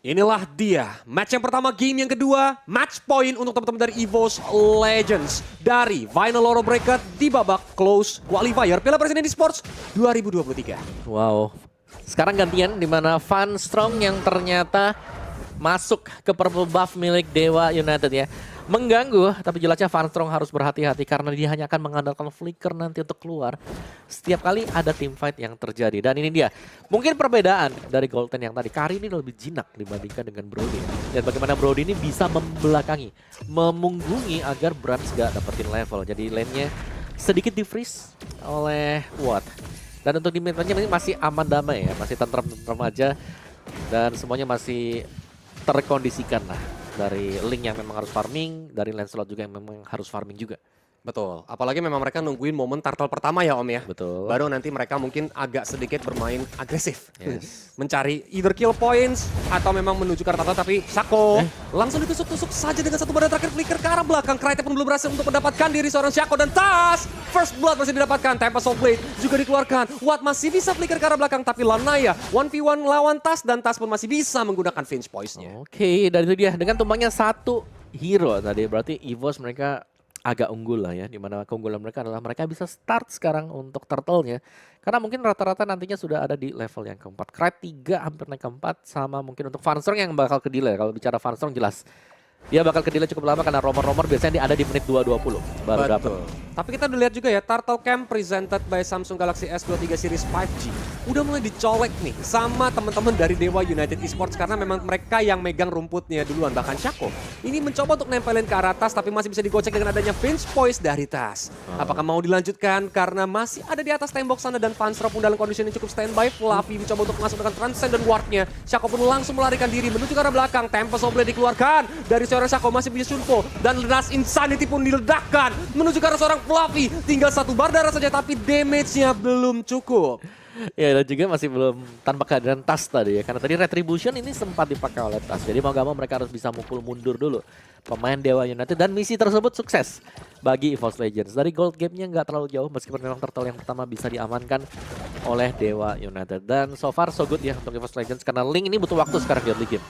Inilah dia, match yang pertama, game yang kedua, match point untuk teman-teman dari EVOS Legends dari Final Loro Bracket di babak close qualifier Piala Presiden Esports 2023. Wow, sekarang gantian di mana Van Strong yang ternyata masuk ke purple buff milik Dewa United ya. Mengganggu, tapi jelasnya Van Strong harus berhati-hati karena dia hanya akan mengandalkan flicker nanti untuk keluar. Setiap kali ada team fight yang terjadi. Dan ini dia, mungkin perbedaan dari Golden yang tadi. Kari ini lebih jinak dibandingkan dengan Brody. Dan bagaimana Brody ini bisa membelakangi, memunggungi agar Brans gak dapetin level. Jadi lane-nya sedikit di-freeze oleh Watt. Dan untuk di mid-nya masih aman damai ya, masih tentrem-tentrem aja. Dan semuanya masih terkondisikan lah. Dari Link yang memang harus farming, dari Lancelot juga yang memang harus farming juga. Betul, apalagi memang mereka nungguin momen turtle pertama ya Om ya. Betul. Baru nanti mereka mungkin agak sedikit bermain agresif. Yes. Mencari either kill points atau memang menuju ke arah turtle, tapi Shaco langsung ditusuk-tusuk saja dengan satu badan terakhir flicker ke arah belakang. Krite pun belum berhasil untuk mendapatkan diri seorang Shaco dan tas. First blood masih didapatkan, Tempest of Blade juga dikeluarkan. Watt masih bisa flicker ke arah belakang, tapi Lanaya 1v1 lawan tas dan tas pun masih bisa menggunakan Finch Poise-nya. Oke, dan itu dia dengan tumbangnya satu hero tadi. Berarti EVOS mereka agak unggul lah ya, dimana keunggulan mereka adalah mereka bisa start sekarang untuk turtle-nya. Karena mungkin rata-rata nantinya sudah ada di level yang keempat. Krite 3 hampir naik keempat, sama mungkin untuk Van Strong yang bakal ke-delay. Kalau bicara Van Strong jelas, dia bakal ke-delay cukup lama karena romer-romer biasanya dia ada di menit 2.20 baru dapat. Tapi kita udah lihat juga ya, Turtle Camp presented by Samsung Galaxy S23 Series 5G udah mulai dicolek nih sama teman-teman dari Dewa United Esports karena memang mereka yang megang rumputnya duluan. Bahkan Shaco ini mencoba untuk nempelin ke arah tas tapi masih bisa digocek dengan adanya Finch Poise dari tas. Apakah mau dilanjutkan karena masih ada di atas tembok sana dan Van Strong pun dalam kondisi yang cukup standby. Fluffy mencoba untuk masuk dengan Transcendent Ward-nya. Shaco pun langsung melarikan diri menuju ke arah belakang. Tempest of Blade dikeluarkan dari seorang Shaco, masih bisa Shunpo dan Last Insanity pun diledakkan menuju ke arah seorang Fluffy. Tinggal satu bar darah saja tapi damage-nya belum cukup. Ya dan juga masih belum tanpa kehadiran tas tadi ya. Karena tadi Retribution ini sempat dipakai oleh tas. Jadi mau gak mau mereka harus bisa mukul mundur dulu pemain Dewa United. Dan misi tersebut sukses bagi EVOS Legends. Dari gold game-nya nggak terlalu jauh meskipun memang turtle yang pertama bisa diamankan oleh Dewa United. Dan so far so good ya untuk EVOS Legends. Karena Link ini butuh waktu sekarang di early game.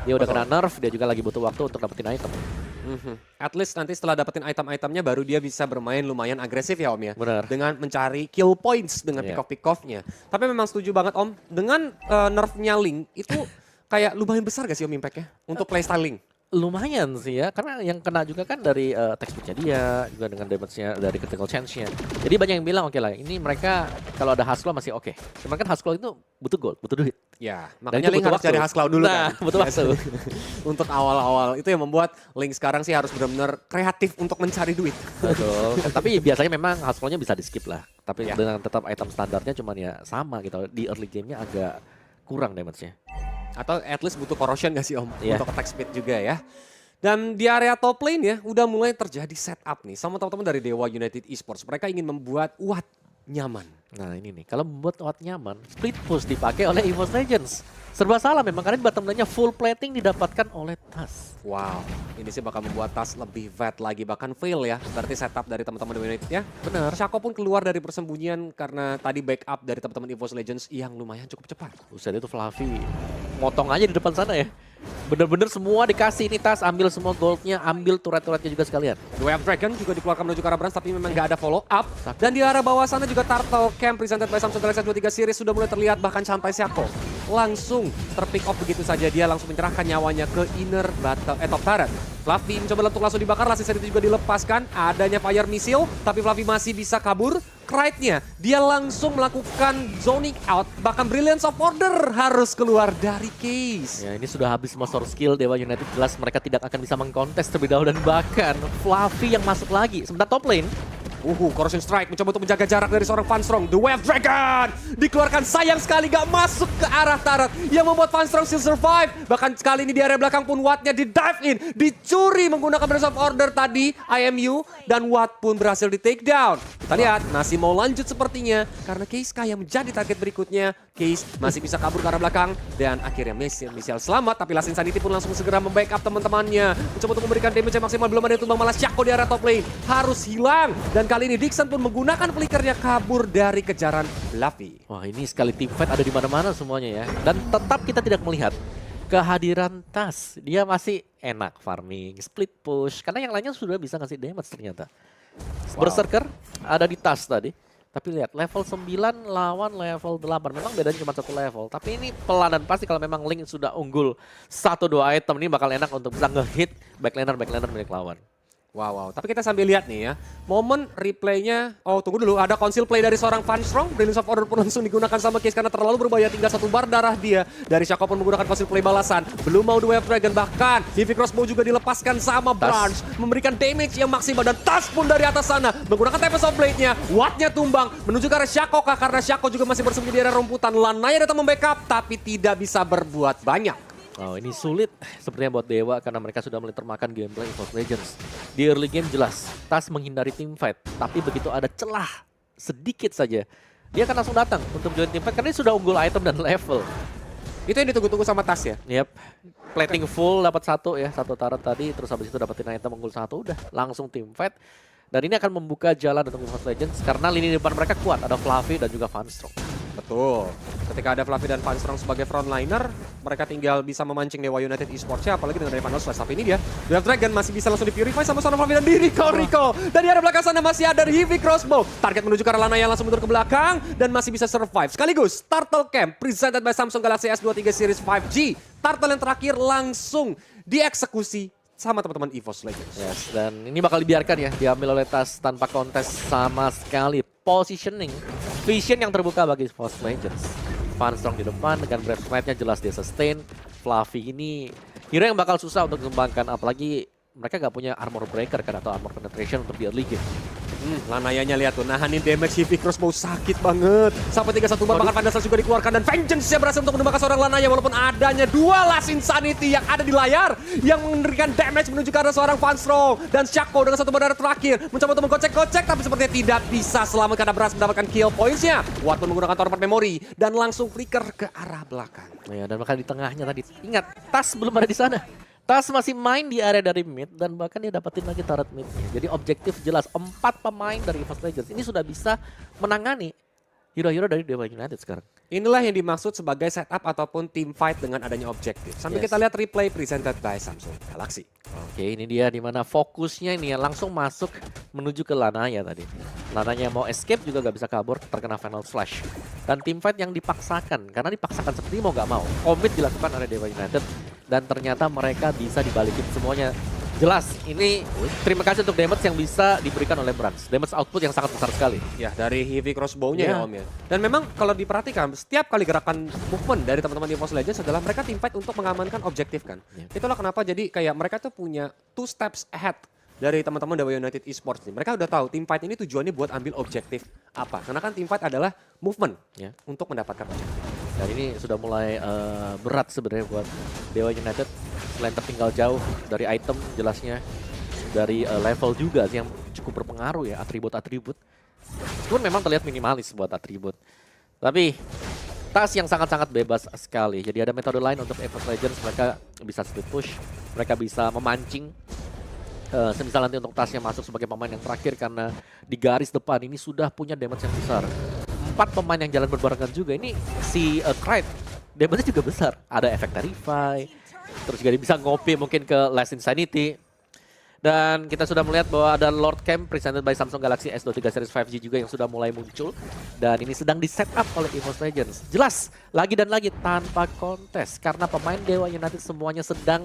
Dia udah kena nerf, dia juga lagi butuh waktu untuk dapetin item. At least nanti setelah dapetin item-itemnya baru dia bisa bermain lumayan agresif ya Om ya. Benar. Dengan mencari kill points dengan pick-off-pick-off-nya. Tapi memang setuju banget Om, dengan nerfnya Link itu kayak lumayan besar gak sih Om impact-nya untuk playstyle Link? Lumayan sih ya, karena yang kena juga kan dari attack speed-nya dia, juga dengan damage-nya dari critical chance-nya. Jadi banyak yang bilang oke lah, ini mereka kalau ada Haskell masih oke. Cuman kan Haskell itu butuh gold, butuh duit. Ya, Dan makanya itu Link butuh harus waktu. cari Haskell dulu Nah, kan. butuh waktu. Untuk awal-awal, itu yang membuat Link sekarang sih harus benar-benar kreatif untuk mencari duit. Betul. Tapi biasanya memang Haskell-nya bisa di-skip lah. Tapi Ya. dengan tetap item standarnya cuman ya sama gitu. Di early game-nya agak kurang damage-nya. Atau at least butuh corrosion gak sih Om? Iya. Untuk attack speed juga ya. Dan di area top lane ya, udah mulai terjadi setup nih sama teman-teman dari Dewa United Esports. Mereka ingin membuat Watt nyaman. Nah ini nih, kalau membuat Watt nyaman, split push dipakai oleh EVOS Legends. Serba salah memang, karena bottom lane-nya full plating didapatkan oleh tas. Wow, ini sih bakal membuat tas lebih vet lagi, bahkan fail ya. Berarti setup dari teman-teman Dewa United ya. Bener. Shaco pun keluar dari persembunyian karena tadi backup dari teman-teman EVOS Legends yang lumayan cukup cepat. Buset itu Fluffy, motong aja di depan sana ya. Bener-bener semua dikasih ini tas, ambil semua goldnya, ambil turret-turretnya juga sekalian. The Way of Dragon juga dikeluarkan menuju ke arah Brans tapi memang nggak ada follow up. Dan di arah bawah sana juga Turtle Camp presented by Samsung Galaxy S23 Series sudah mulai terlihat, bahkan sampai Shaco langsung terpick off begitu saja. Dia langsung menyerahkan nyawanya ke inner battle top turret. Fluffy mencoba untuk langsung dibakar, Last Insanity juga dilepaskan. Adanya fire missile, tapi Fluffy masih bisa kabur. Krite-nya, dia langsung melakukan zoning out. Bahkan Brilliance of Order harus keluar dari case. Ya ini sudah habis semua source skill Dewa United, jelas mereka tidak akan bisa mengkontes terlebih dahulu. Dan bahkan Fluffy yang masuk lagi. Sebentar top lane, Corrosion Strike mencoba untuk menjaga jarak dari seorang Van Strong. The Wave Dragon dikeluarkan, sayang sekali gak masuk ke arah turret yang membuat Van Strong still survive. Bahkan kali ini di area belakang pun Watt-nya di dive in, dicuri menggunakan Breath of Order tadi IMU, dan Watt pun berhasil di take down. Kita lihat masih mau lanjut sepertinya karena Case yang menjadi target berikutnya. Case masih bisa kabur ke arah belakang dan akhirnya Michelle selamat, tapi Last Insanity pun langsung segera membackup teman-temannya. Mencoba untuk memberikan damage yang maksimal, belum ada yang tumbang, malah Shaco di area top lane harus hilang. Dan kali ini Dixon pun menggunakan flickernya kabur dari kejaran Fluffy. wah ini sekali team fight ada di mana-mana semuanya ya. Dan tetap kita tidak melihat kehadiran Tas, dia masih enak farming, split push, karena yang lainnya sudah bisa ngasih damage ternyata. Berserker ada di Tas tadi. Tapi lihat, level 9 lawan level 8. Memang bedanya cuma 1 level. Tapi ini pelan dan pasti kalau memang Link sudah unggul 1-2 item ini bakal enak untuk bisa nge-hit backliner milik lawan. Wow. Tapi kita sambil lihat nih ya, momen replaynya, tunggu dulu, ada conceal play dari seorang Funstrong, Brilliance of Order pun langsung digunakan sama Case karena terlalu berbahaya, tinggal 1 bar darah dia. Dari Shaco pun menggunakan conceal play balasan, belum mau The Wave Dragon, bahkan Heavy Crossbow juga dilepaskan sama Branch, memberikan damage yang maksimal, dan Tas pun dari atas sana, menggunakan Tempest of Blade-nya, Watt-nya tumbang, menuju ke arah Shaco kah, karena Shaco juga masih bersembunyi di area rumputan, Lanaya datang membackup, tapi tidak bisa berbuat banyak. Oh, ini sulit sepertinya buat Dewa karena mereka sudah mulai termakan gameplay EVOS Legends. Di early game jelas, Tas menghindari team fight, tapi begitu ada celah sedikit saja, dia akan langsung datang untuk join team fight karena dia sudah unggul item dan level. Itu yang ditunggu-tunggu sama Tas ya? Yap, plating full dapat 1 ya, 1 turret tadi, terus habis itu dapetin item unggul 1, udah langsung team fight. Dan ini akan membuka jalan untuk EVOS Legends karena lini depan mereka kuat, ada Fluffy dan juga Funstrong. Betul. Ketika ada Fluffy dan Funstrong sebagai frontliner, mereka tinggal bisa memancing Dewa United Esports-nya, apalagi dengan Final Slash. Tapi ini dia, Wave Dragon masih bisa langsung di-purify sama seorang Fluffy dan di Rico. Dan di arah belakang sana masih ada Heavy Crossbow. Target menuju ke arah Lana yang langsung mundur ke belakang dan masih bisa survive. Sekaligus, Turtle Camp presented by Samsung Galaxy S23 Series 5G. Turtle yang terakhir langsung dieksekusi sama teman-teman EVOS Legends. Yes, dan ini bakal dibiarkan ya, diambil oleh Tas tanpa kontes sama sekali. Positioning, vision yang terbuka bagi EVOS Legends. Funstrong di depan dengan Breath Smite-nya jelas dia sustain. Fluffy ini hero yang bakal susah untuk dikembangkan, apalagi mereka gak punya armor breaker kan atau armor penetration untuk di early game. Lanayanya lihat tuh, nahanin damage Heavy Crossbow sakit banget. Sampai 3-1 bar, bahkan Final Slash juga dikeluarkan. Dan Vengeance-nya berhasil untuk menembakkan seorang Lanaya, walaupun adanya 2 Last Insanity yang ada di layar, yang memberikan damage menuju ke arah seorang Funstrong. Dan Shaco dengan 1 bar darah terakhir, mencoba untuk mengkocek-kocek, tapi sepertinya tidak bisa selamat karena berhasil mendapatkan kill points-nya. Watt pun menggunakan Torped Memory, dan langsung flicker ke arah belakang. Ya, dan bahkan di tengahnya tadi, ingat, Tas belum ada di sana. Tas masih main di area dari mid dan bahkan dia dapetin lagi turret midnya. Jadi objektif jelas, 4 pemain dari EVOS Legends ini sudah bisa menangani hero-hero dari Dewa United sekarang. Inilah yang dimaksud sebagai setup ataupun team fight dengan adanya objektif. Sambil kita lihat replay presented by Samsung Galaxy. Oke, ini dia dimana fokusnya ini ya, langsung masuk menuju ke Lanaya tadi. Lanaya mau escape juga gak bisa kabur, terkena Final Slash. Dan team fight yang dipaksakan, karena dipaksakan seperti mau gak mau. Komit dilakukan oleh Dewa United dan ternyata mereka bisa dibalikin semuanya. Jelas, ini terima kasih untuk damage yang bisa diberikan oleh Branch. Damage output yang sangat besar sekali. Ya, dari Heavy Crossbow-nya ya Om ya. Dan memang kalau diperhatikan, setiap kali gerakan movement dari teman-teman di EVOS Legends adalah mereka team fight untuk mengamankan objektif kan. Itulah kenapa jadi kayak mereka tuh punya 2 steps ahead dari teman-teman Dewa United Esports nih. Mereka udah tahu team fight ini tujuannya buat ambil objektif apa. Karena kan team fight adalah movement untuk mendapatkan objektif. Dan ini sudah mulai berat sebenarnya buat Dewa United. Selain tertinggal jauh dari item jelasnya, dari level juga sih yang cukup berpengaruh ya, atribut-atribut. Meskipun memang terlihat minimalis buat atribut. Tapi Tas yang sangat-sangat bebas sekali. Jadi ada metode lain untuk EVOS Legends, mereka bisa split push, mereka bisa memancing. Semisal nanti untuk Tas yang masuk sebagai pemain yang terakhir karena di garis depan ini sudah punya damage yang besar. 4 pemain yang jalan berbarengan juga. Ini si Krite, damage-nya juga besar. Ada efek Terrify, terus juga dia bisa ngopi mungkin ke Last Insanity. Dan kita sudah melihat bahwa ada Lord Camp presented by Samsung Galaxy S23 Series 5G juga yang sudah mulai muncul. Dan ini sedang di setup oleh EVOS Legends. Jelas, lagi dan lagi tanpa kontes. Karena pemain Dewa United semuanya sedang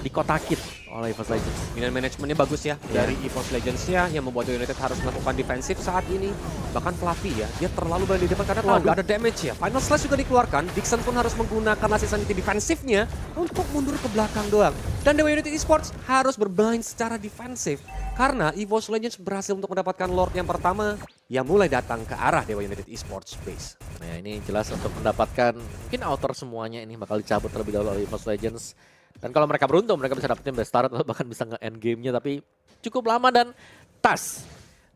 dikotakin oleh EVOS Legends. Minion manajemennya bagus ya dari EVOS Legends-nya yang membuat Dewa United harus melakukan defensif saat ini. Bahkan Fluffy ya, dia terlalu berada di depan karena tahu nggak ada damage ya. Final Slash juga dikeluarkan, Dixon pun harus menggunakan Assassinity defensifnya untuk mundur ke belakang doang. Dan Dewa United Esports harus bermain secara defensif karena EVOS Legends berhasil untuk mendapatkan Lord yang pertama yang mulai datang ke arah Dewa United Esports base. Nah ini jelas untuk mendapatkan mungkin outer semuanya ini bakal dicabut terlebih dahulu oleh EVOS Legends. Dan kalau mereka beruntung mereka bisa dapetin best start atau bahkan bisa nge-end game-nya, tapi cukup lama. Dan Tas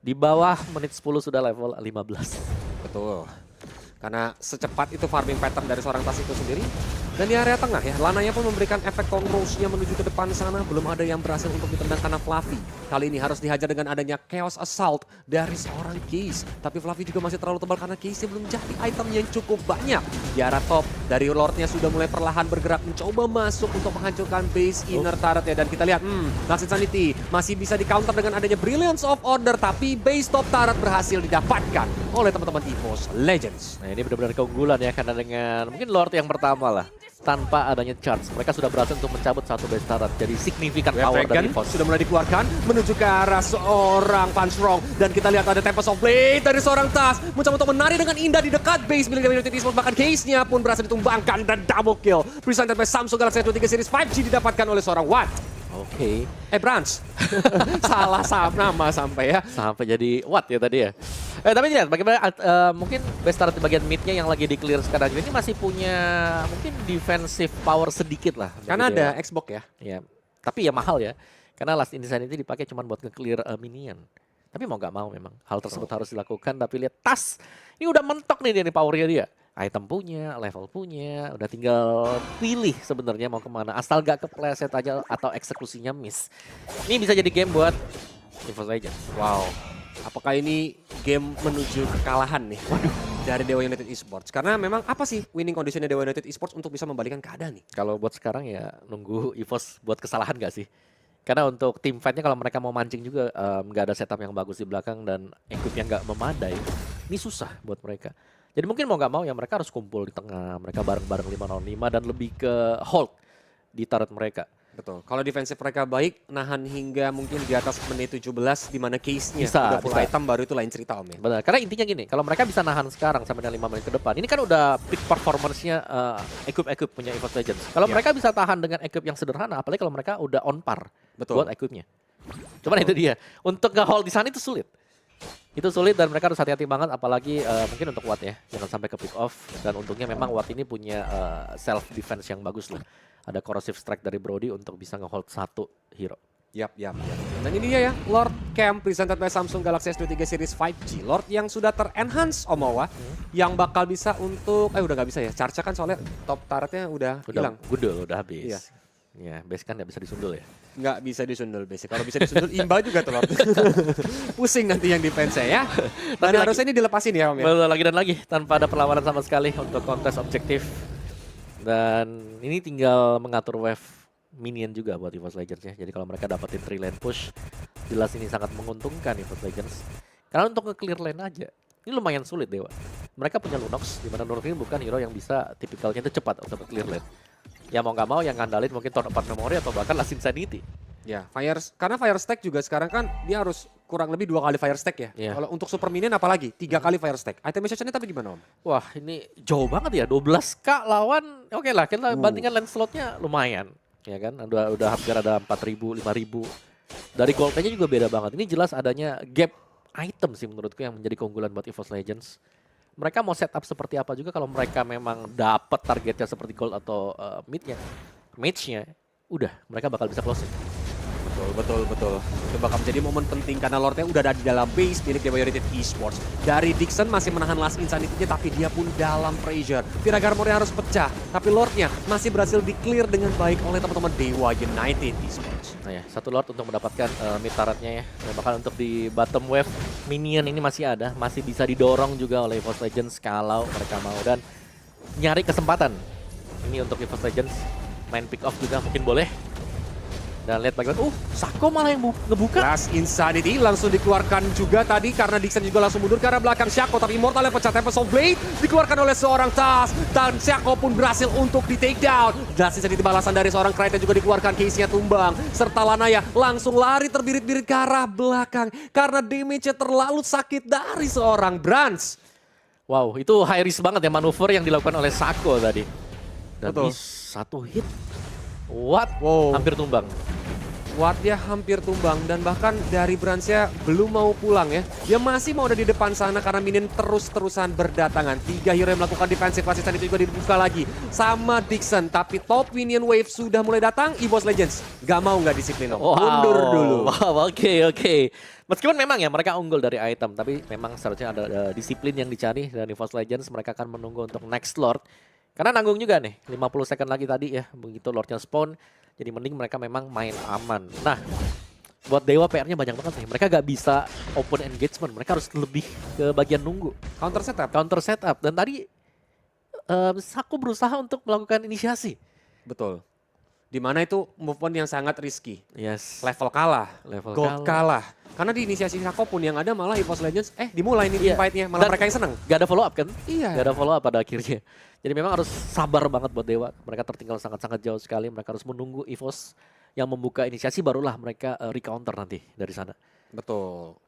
di bawah menit 10 sudah level 15. Betul. Karena secepat itu farming pattern dari seorang Tas itu sendiri, Dan di area tengah ya, Lanaya pun memberikan efek control-nya menuju ke depan sana. Belum ada yang berhasil untuk ditendang karena Fluffy. Kali ini harus dihajar dengan adanya Chaos Assault dari seorang Case. Tapi Fluffy juga masih terlalu tebal karena Case belum jadi item yang cukup banyak. Di arah top, dari Lordnya sudah mulai perlahan bergerak mencoba masuk untuk menghancurkan base inner turret ya. Dan kita lihat, Last Insanity masih bisa di-counter dengan adanya Brilliance of Order. Tapi base top turret berhasil didapatkan oleh teman-teman EVOS Legends. Nah ini benar-benar keunggulan ya, karena dengan mungkin Lord yang pertama lah. Tanpa adanya charge, mereka sudah berhasil untuk mencabut satu base turret. Jadi signifikan power dari EVOS. Sudah mulai dikeluarkan menuju ke arah seorang Panstrong. Dan kita lihat ada Tempest of Blade dari seorang Tas. Mencoba untuk menari dengan indah di dekat base milik Dewa United Esports. Bahkan case-nya pun berhasil ditumbangkan dan double kill. Presented by Samsung Galaxy S23 Series 5G didapatkan oleh seorang Watt. Oke. Brans. Salah nama sampai ya. Sampai jadi Watt ya tadi ya. Tapi lihat bagaimana mungkin base turret di bagian midnya yang lagi di-clear sekarang ini masih punya mungkin defensive power sedikit lah. Karena begitu ada ya. Xbox ya. Ya, tapi ya mahal ya. Karena Last Insanity dipakai cuma buat nge-clear minion. Tapi mau nggak mau memang hal tersebut harus dilakukan. Tapi lihat Tas, ini udah mentok nih dia nih powernya dia. Item punya, level punya, udah tinggal pilih sebenarnya mau kemana. Asal gak kepleset aja atau eksekusinya miss. Ini bisa jadi game buat EVOS Legends. Wow. Apakah ini game menuju kekalahan nih? Waduh. Dari Dewa United Esports. Karena memang apa sih winning conditionnya Dewa United Esports untuk bisa membalikan keadaan nih? Kalau buat sekarang ya nunggu EVOS buat kesalahan gak sih? Karena untuk tim fightnya kalau mereka mau mancing juga nggak ada setup yang bagus di belakang dan equipnya nggak memadai. Ini susah buat mereka. Jadi mungkin mau nggak mau ya mereka harus kumpul di tengah. Mereka bareng-bareng 5 lawan 5 dan lebih ke hold di turret mereka. Betul. Kalau defensif mereka baik, nahan hingga mungkin di atas menit 17 di mana case-nya Bisa, udah full bisa. item baru itu lain cerita Om ya. Benar, karena intinya gini, kalau mereka bisa nahan sekarang sampai dengan 5 menit ke depan, ini kan udah peak performance-nya equip punya EVOS Legends. Kalau Ya. mereka bisa tahan dengan equip yang sederhana, apalagi kalau mereka udah on par Betul. buat equipnya. Cuman itu dia, untuk nge-hold di sana itu sulit. Itu sulit dan mereka harus hati-hati banget, apalagi mungkin untuk Watt ya, jangan sampai ke pick off. Dan untungnya memang Watt ini punya self defense yang bagus lah. Ada corrosive strike dari Brody untuk bisa nge-hold satu hero. Yap. Dan ini dia ya, Lord Camp presented by Samsung Galaxy S23 Series 5G. Lord yang sudah ter-enhance Omawa, yang bakal bisa untuk, udah nggak bisa ya, Charge kan soalnya top turretnya udah hilang. Gudul, udah habis. Iya. Ya, base kan nggak bisa disundul ya. Nggak bisa disundul basic. Kalau bisa disundul imba juga tuh Lord. Pusing nanti yang defense ya. Dan Tapi harusnya ini dilepasin ya Om ya. Betul, lagi dan lagi tanpa ada perlawanan sama sekali untuk kontes objektif. Dan ini tinggal mengatur wave minion juga buat EVOS Legends ya. Jadi kalau mereka dapetin 3 lane push, jelas ini sangat menguntungkan EVOS Legends. Karena untuk nge-clear lane aja, ini lumayan sulit Dewa. Mereka punya Lunox, di mana Lunox ini bukan hero yang bisa tipikalnya itu cepat untuk clear lane. Ya mau nggak mau yang ngandalin mungkin Torn Apart Memory atau bahkan Last Insanity. Ya, karena Fire Stack juga sekarang kan dia harus kurang lebih 2 kali Fire Stack ya. Iya. Kalau untuk Super Minion apalagi 3 kali Fire Stack. Itemization-nya tapi gimana Om? Wah ini jauh banget ya, 12k lawan, oke lah kita bandingkan lane slotnya lumayan. Ya kan, udah hampir ada 4.000, 5.000. Dari goldnya juga beda banget. Ini jelas adanya gap item sih menurutku yang menjadi keunggulan buat EVOS Legends. Mereka mau setup seperti apa juga kalau mereka memang dapat targetnya seperti gold atau mage-nya, udah mereka bakal bisa closing. Betul. Itu bakal menjadi momen penting karena Lordnya udah ada di dalam base milik Dewa United Esports. Dari Dixon masih menahan Last Insanity-nya tapi dia pun dalam pressure. Viragarmor harus pecah, tapi Lordnya masih berhasil di-clear dengan baik oleh teman-teman Dewa United Esports. Nah ya, satu Lord untuk mendapatkan mid turret-nya ya. Dan bahkan untuk di bottom wave, minion ini masih ada. Masih bisa didorong juga oleh EVOS Legends kalau mereka mau. Dan nyari kesempatan. Ini untuk EVOS Legends. Main pick off juga mungkin boleh. Dan lihat bagaimana, Sako malah yang ngebuka. Last Insanity langsung dikeluarkan juga tadi karena Dixon juga langsung mundur ke arah belakang Shaco. Tapi Immortal yang pecah, Tempest of Blade dikeluarkan oleh seorang Tas. Dan Shaco pun berhasil untuk di take down. Last Insanity balasan dari seorang Kraken juga dikeluarkan, case-nya tumbang. Serta Lanaya langsung lari terbirit-birit ke arah belakang. Karena damage-nya terlalu sakit dari seorang Brans. Wow, itu high risk banget ya manuver yang dilakukan oleh Sako tadi. Dan Betul. satu hit. What? Wow. Hampir tumbang. Wattnya hampir tumbang dan bahkan dari Bransnya belum mau pulang ya. Dia masih mau ada di depan sana karena minion terus-terusan berdatangan. 3 hero yang melakukan defensive assistant itu juga dibuka lagi sama Dixon. Tapi top minion wave sudah mulai datang. EVOS Legends gak mau nggak disiplin Om. Mundur dulu. Wow, oke. Meskipun memang ya mereka unggul dari item, tapi memang seharusnya ada disiplin yang dicari dari EVOS Legends. Mereka akan menunggu untuk next Lord Karena nanggung juga nih, 50 second lagi tadi ya, begitu Lordnya spawn, jadi mending mereka memang main aman. Nah, buat Dewa PR-nya banyak banget nih. Mereka gak bisa open engagement, mereka harus lebih ke bagian nunggu. Counter setup. Dan tadi Shaco berusaha untuk melakukan inisiasi. Betul. Dimana itu movement yang sangat risky. Yes. Level kalah, gold kalah. Karena di inisiasi Shaco pun yang ada malah EVOS Legends, dimulai nih fight-nya, malah mereka yang seneng. Gak ada follow up kan? Iya. Gak ada follow up pada akhirnya. Jadi memang harus sabar banget buat Dewa. Mereka tertinggal sangat-sangat jauh sekali, mereka harus menunggu EVOS yang membuka inisiasi, barulah mereka recounter nanti dari sana. Betul.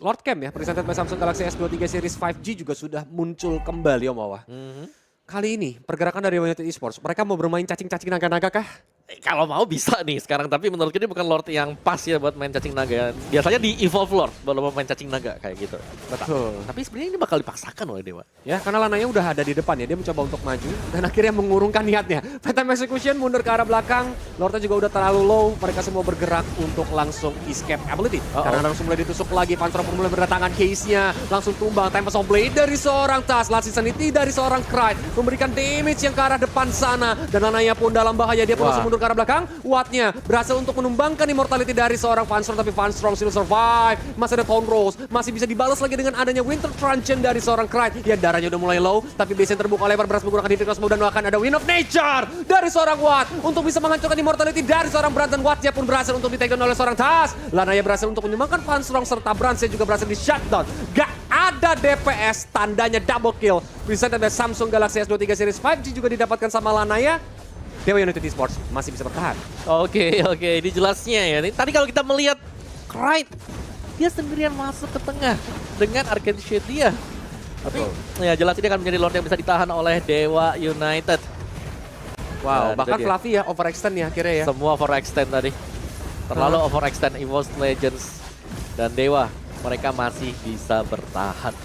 Lord Camp ya, presented by Samsung Galaxy S23 Series 5G juga sudah muncul kembali Om Awa. Kali ini pergerakan dari United Esports, mereka mau bermain cacing-cacing naga-naga kah? Kalau mau bisa nih sekarang, tapi menurutku ini bukan Lord yang pas ya buat main cacing naga. Biasanya di Evolve Lord baru mau main cacing naga kayak gitu. Betul. Tapi sebenarnya ini bakal dipaksakan oleh Dewa. Ya, karena Lanaya udah ada di depan ya, dia mencoba untuk maju dan akhirnya mengurungkan niatnya. Phantom Execution mundur ke arah belakang, Lordnya juga udah terlalu low, mereka semua bergerak untuk langsung escape ability. Karena langsung mulai ditusuk lagi, Fanstroom pun mulai berdatangan, case-nya langsung tumbang, Tempest of Blade dari seorang Tas, Last Insanity dari seorang Cry, memberikan damage yang ke arah depan sana. Dan Lanaya pun dalam bahaya, dia pun langsung mundur ke arah belakang. Wattnya berhasil untuk menumbangkan immortality dari seorang Fanstroom, tapi Fanstroom still survive. Masih ada Tone Rose, masih bisa dibalas lagi dengan adanya Winter Truncheon dari seorang Cry. Ya, darahnya udah mulai low, tapi base yang terbuka lebar berhasil menggunakan Difficult Mode dan akan ada Wind of Nature dari seorang Watt untuk bisa menghancurkan immortality dari seorang Brand, dan Wattnya pun berhasil untuk di-take down oleh seorang Tas. Lanaya berhasil untuk menyumbangkan Fanstroom serta Brand juga berhasil di-shutdown. Gak ada DPS, tandanya double kill. Presented by Samsung Galaxy S23 Series 5G juga didapatkan sama Lanaya. Dewa United Esports masih bisa bertahan. Oke, ini jelasnya ya. Tadi kalau kita melihat Cry, dia sendirian masuk ke tengah dengan Arcane Shade dia. Tapi ya jelas ini akan menjadi Lord yang bisa ditahan oleh Dewa United. Wow, bahkan Fluffy ya overextend ya akhirnya ya. Semua overextend tadi. Terlalu overextend EVOS Legends dan Dewa. Mereka masih bisa bertahan.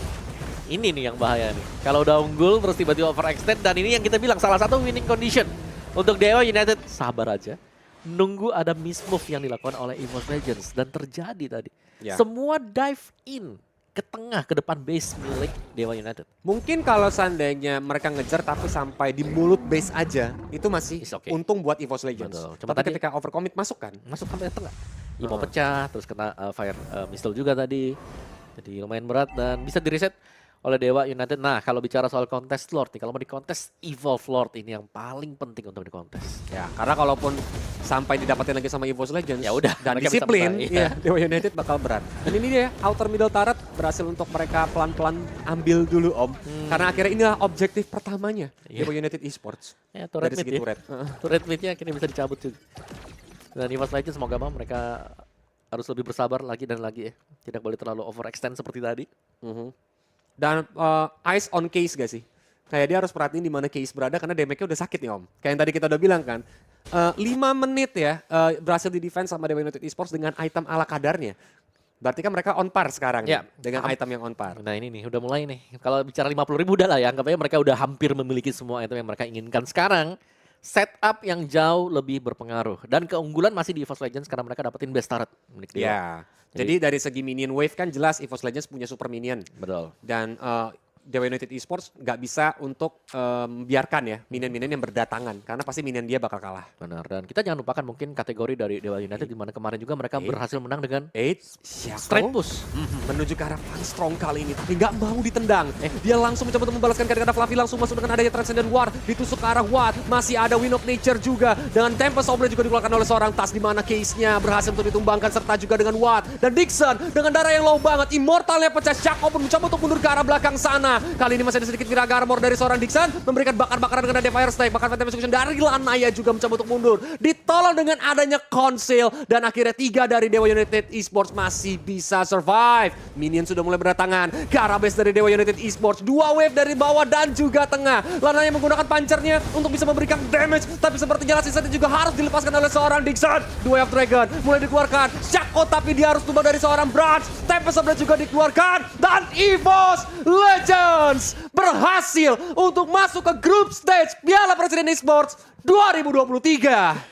Ini nih yang bahaya nih. Kalau udah unggul terus tiba-tiba overextend, dan ini yang kita bilang salah satu winning condition. Untuk Dewa United, sabar aja. Nunggu ada mismove yang dilakukan oleh EVOS Legends. Dan terjadi tadi. Semua dive in ke tengah, ke depan base milik Dewa United. Mungkin kalau seandainya mereka ngejar tapi sampai di mulut base aja, itu masih untung buat EVOS Legends. Tapi ketika overcommit masuk kan? Masuk sampai tengah. Imo pecah, terus kena fire missile juga tadi. Jadi lumayan berat dan bisa di-reset oleh Dewa United. Nah, kalau bicara soal kontes Lord nih, kalau mau di kontes Evolve Lord ini yang paling penting untuk di kontes. Ya, karena kalaupun sampai didapatin lagi sama EVOS Legends, ya udah, dan disiplin, ya, Dewa United bakal berat. Dan ini dia, outer middle turret berhasil untuk mereka pelan-pelan ambil dulu Om. Karena akhirnya inilah objektif pertamanya Dewa United Esports. Ya, turret dari segi turret. Turret mid-nya akhirnya bisa dicabut juga. Dan EVOS Legends semoga mereka harus lebih bersabar lagi dan lagi ya. Tidak boleh terlalu overextend seperti tadi. Dan eyes on Case gak sih? Kayak dia harus perhatiin di mana Case berada karena damage-nya udah sakit nih Om. Kayak yang tadi kita udah bilang kan. 5 menit ya berhasil di defense sama Dewa United Esports dengan item ala kadarnya. Berarti kan mereka on par sekarang ya, dengan item yang on par. Nah ini nih udah mulai nih. Kalau bicara 50.000 udah lah ya. Anggap aja mereka udah hampir memiliki semua item yang mereka inginkan. Sekarang setup yang jauh lebih berpengaruh. Dan keunggulan masih di EVOS Legends karena mereka dapetin best turret milik Dewa. Ya. Jadi dari segi minion wave kan jelas EVOS Legends punya super minion. Betul. Dan Dewa United Esports nggak bisa untuk biarkan ya minion-minion yang berdatangan. Karena pasti minion dia bakal kalah. Benar, dan kita jangan lupakan mungkin kategori dari Dewa United di mana kemarin juga mereka berhasil menang dengan straight push. Menuju ke arah Strong kali ini. Tapi nggak mau ditendang. Dia langsung mencoba untuk membalaskan karena Fluffy langsung masuk dengan adanya Transcendent War. Ditusuk ke arah Watt. Masih ada Wind of Nature juga. Dengan Tempest of Blade juga dikeluarkan oleh seorang Tas. Di mana case-nya berhasil untuk ditumbangkan. Serta juga dengan Watt. Dan Dixon dengan darah yang low banget. Immortalnya pecah. Shaco pun mencoba untuk mundur ke arah belakang sana. Kali ini masih ada sedikit Viraga Armor dari seorang Dixon. Memberikan bakar-bakaran dengan ada Fire Strike. Bahkan Phantom Execution dari Lanaya juga mencoba untuk mundur. Ditolong dengan adanya Conceal. Dan akhirnya 3 dari Dewa United Esports masih bisa survive. Minion sudah mulai berdatangan ke arah base dari Dewa United Esports. 2 wave dari bawah dan juga tengah. Lanaya menggunakan punchernya untuk bisa memberikan damage. Tapi sepertinya sisanya juga harus dilepaskan oleh seorang Dixon. 2 Wave Dragon mulai dikeluarkan. Shaco tapi dia harus tumbang dari seorang Branch. Tempest of Blade juga dikeluarkan. Dan EVOS Legends berhasil untuk masuk ke group stage Piala Presiden Esports 2023.